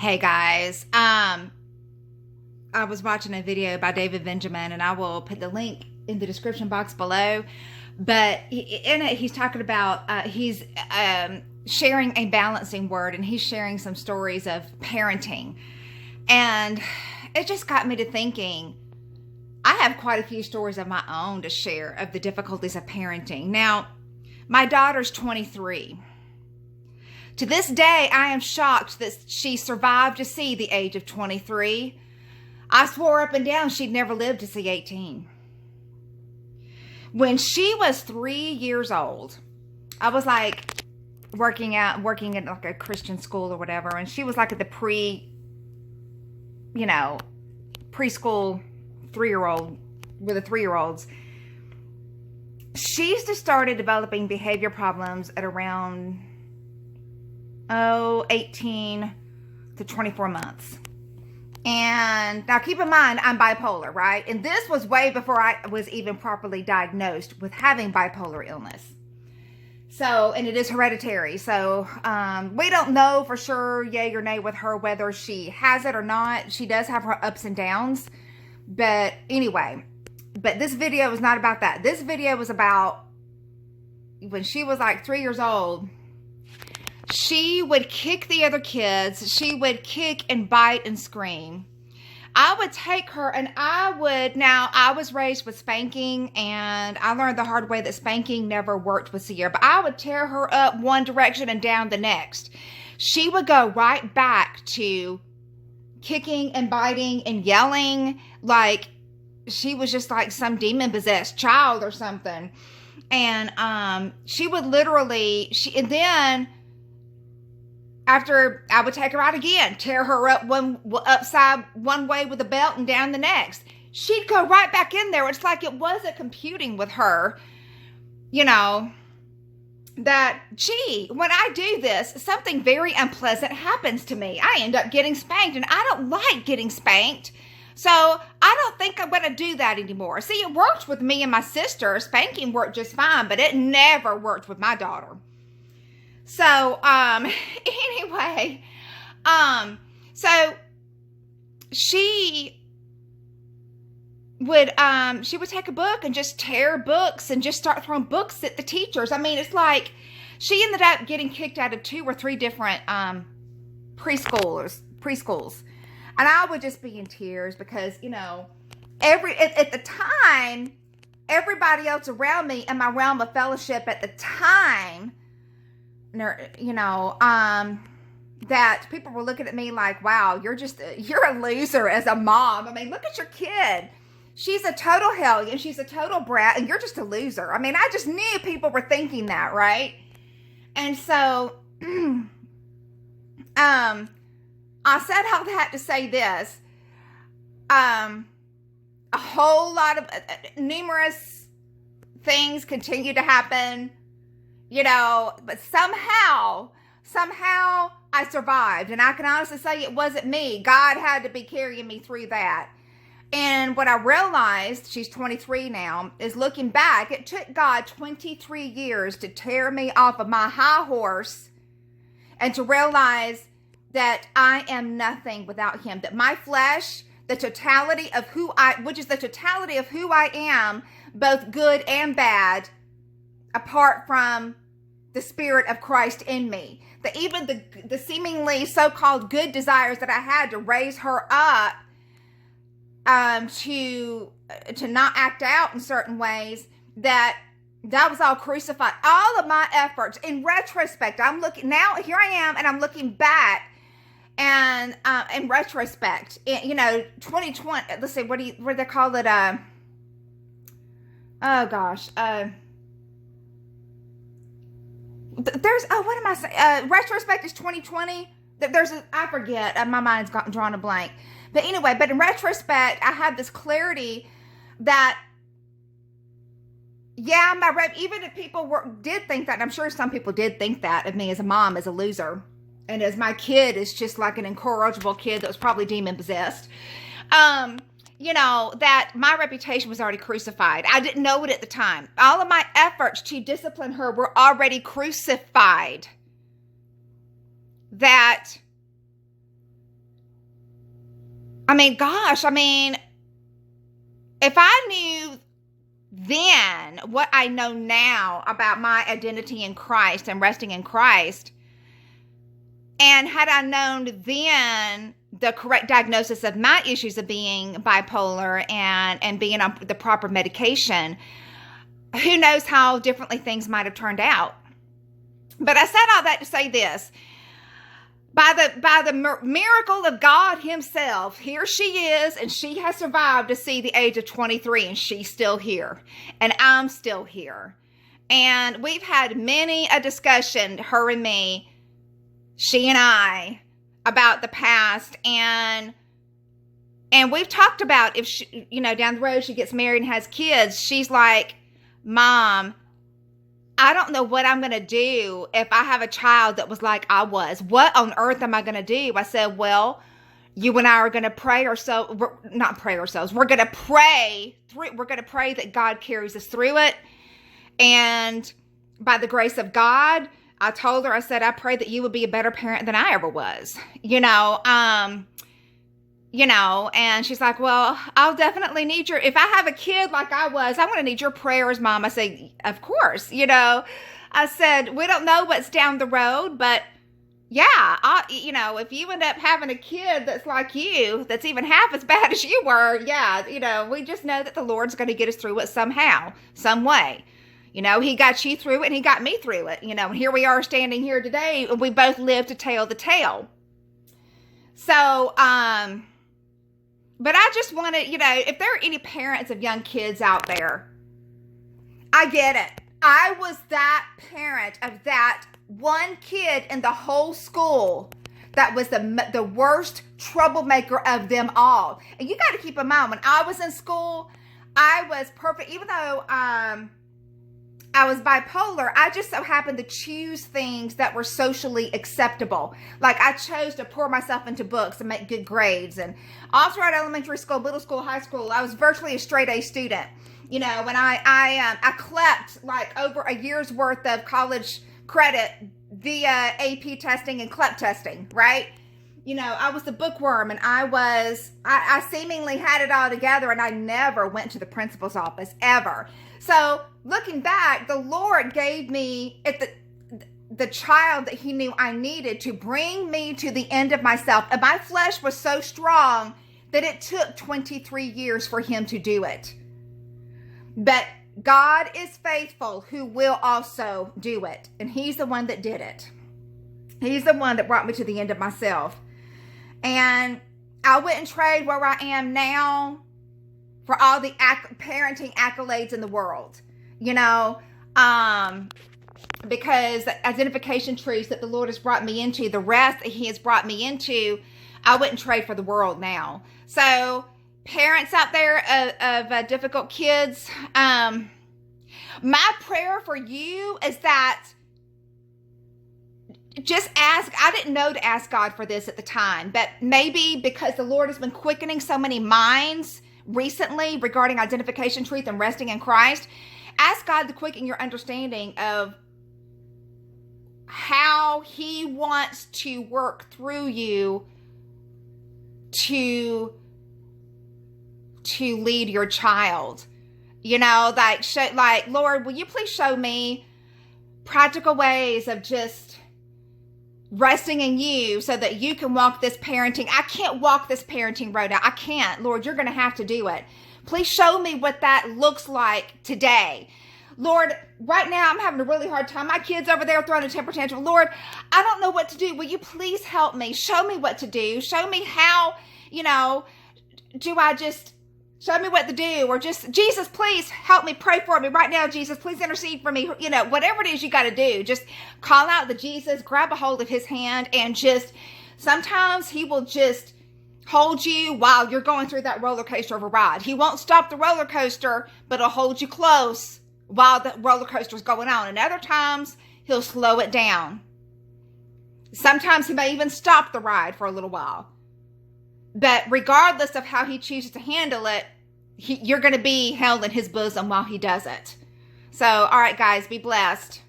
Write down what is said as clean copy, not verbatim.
Hey guys, I was watching a video by David Benjamin, and I will put the link in the description box below. But in it, he's talking about he's sharing a balancing word, and he's sharing some stories of parenting, and it just got me to thinking. I have quite a few stories of my own to share of the difficulties of parenting. Now, my daughter's 23. To this day, I am shocked that she survived to see the age of 23. I swore up and down she'd never lived to see 18. When she was 3 years old, I was like working at like a Christian school or whatever, and she was like at the preschool 3-year-old with the 3-year-olds. She just started developing behavior problems at around 18 to 24 months. And now keep in mind, I'm bipolar, right? And this was way before I was even properly diagnosed with having bipolar illness. So, and it is hereditary. So, we don't know for sure, yay or nay with her, whether she has it or not. She does have her ups and downs. But anyway, this video is not about that. This video was about when she was like 3 years old. She would kick the other kids. She would kick and bite and scream. I would take her and I was raised with spanking, and I learned the hard way that spanking never worked with Sierra, but I would tear her up one direction and down the next. She would go right back to kicking and biting and yelling like she was just like some demon-possessed child or something. And she would literally, and then after I would take her out again, tear her up upside one way with a belt and down the next, she'd go right back in there. It's like it wasn't computing with her, that, gee, when I do this, something very unpleasant happens to me. I end up getting spanked, and I don't like getting spanked. So I don't think I'm going to do that anymore. See, it worked with me and my sister. Spanking worked just fine, but it never worked with my daughter. So, anyway, so she would take a book and just tear books and just start throwing books at the teachers. I mean, it's like she ended up getting kicked out of 2 or 3 different, preschools. And I would just be in tears because, at the time, everybody else around me in my realm of fellowship at the time, that people were looking at me like, wow, you're a loser as a mom. I mean, look at your kid. She's a total hellion. She's a total brat, and you're just a loser. I mean, I just knew people were thinking that, right? And so, I said all that to say this. A whole lot of numerous things continue to happen. But somehow I survived. And I can honestly say it wasn't me. God had to be carrying me through that. And what I realized, she's 23 now, is looking back, it took God 23 years to tear me off of my high horse and to realize that I am nothing without him. That my flesh, the totality of which is the totality of who I am, both good and bad, apart from the Spirit of Christ in me. That even the seemingly so-called good desires that I had to raise her up, to not act out in certain ways, that was all crucified. All of my efforts, in retrospect, I'm looking now, here I am, and I'm looking back, and in retrospect, 2020, let's see, what do they call it? Oh gosh, what am I saying? Retrospect is 2020. I forget. My mind's drawn a blank. But anyway, in retrospect, I had this clarity that, yeah, even if people did think that, and I'm sure some people did think that of me as a mom, as a loser, and as my kid is just like an incorrigible kid that was probably demon possessed, that my reputation was already crucified. I didn't know it at the time. All of my efforts to discipline her were already crucified. That I mean, gosh, I mean, if I knew then what I know now about my identity in Christ and resting in Christ, and had I known then the correct diagnosis of my issues of being bipolar and being on the proper medication, who knows how differently things might have turned out. But I said all that to say this. By the miracle of God himself, here she is, and she has survived to see the age of 23, and she's still here, and I'm still here. And we've had many a discussion, her and me, she and I, about the past, and we've talked about if she, down the road she gets married and has kids, she's like, Mom, I don't know what I'm going to do if I have a child that was like I was. What on earth am I going to do? I said, well, you and I are going to pray ourselves, not pray ourselves. We're going to pray through. We're going to pray that God carries us through it. And by the grace of God, I told her, I said, I pray that you would be a better parent than I ever was, and she's like, well, I'll definitely need if I have a kid like I was, I'm going to need your prayers, Mom. I say, of course, I said, we don't know what's down the road, but yeah, if you end up having a kid that's like you, that's even half as bad as you were, yeah, we just know that the Lord's going to get us through it somehow, some way. He got you through it and he got me through it, and here we are standing here today, and we both live to tell the tale. So, but I just want to, if there are any parents of young kids out there, I get it. I was that parent of that one kid in the whole school that was the worst troublemaker of them all. And you got to keep in mind, when I was in school, I was perfect. Even though I was bipolar, I just so happened to choose things that were socially acceptable. Like I chose to pour myself into books and make good grades. And all throughout elementary school, middle school, high school, I was virtually a straight A student. When I clept like over a year's worth of college credit via AP testing and CLEP testing, right? I was the bookworm, and I seemingly had it all together, and I never went to the principal's office, ever. So looking back, the Lord gave me the child that he knew I needed to bring me to the end of myself. And my flesh was so strong that it took 23 years for him to do it. But God is faithful, who will also do it. And he's the one that did it. He's the one that brought me to the end of myself. And I wouldn't trade where I am now for all the parenting accolades in the world, because the identification trees that the Lord has brought me into, the rest that he has brought me into, I wouldn't trade for the world now. So parents out there of difficult kids, my prayer for you is that just ask. I didn't know to ask God for this at the time, but maybe because the Lord has been quickening so many minds recently regarding identification, truth, and resting in Christ, ask God to quicken your understanding of how he wants to work through you to lead your child. Lord, will you please show me practical ways of just resting in you so that you can walk this parenting. I can't walk this parenting road out. I can't. Lord, you're going to have to do it. Please show me what that looks like today. Lord, right now I'm having a really hard time. My kid's over there throwing a temper tantrum. Lord, I don't know what to do. Will you please help me? Show me what to do. Show me how, do I just show me what to do? Or just, Jesus, please help me. Pray for me right now. Jesus, please intercede for me. Whatever it is you got to do, just call out to Jesus, grab a hold of his hand, and just, sometimes he will just hold you while you're going through that roller coaster of a ride. He won't stop the roller coaster, but he'll hold you close while the roller coaster is going on. And other times he'll slow it down. Sometimes he may even stop the ride for a little while. But regardless of how he chooses to handle it, you're going to be held in his bosom while he does it. So, all right, guys, be blessed.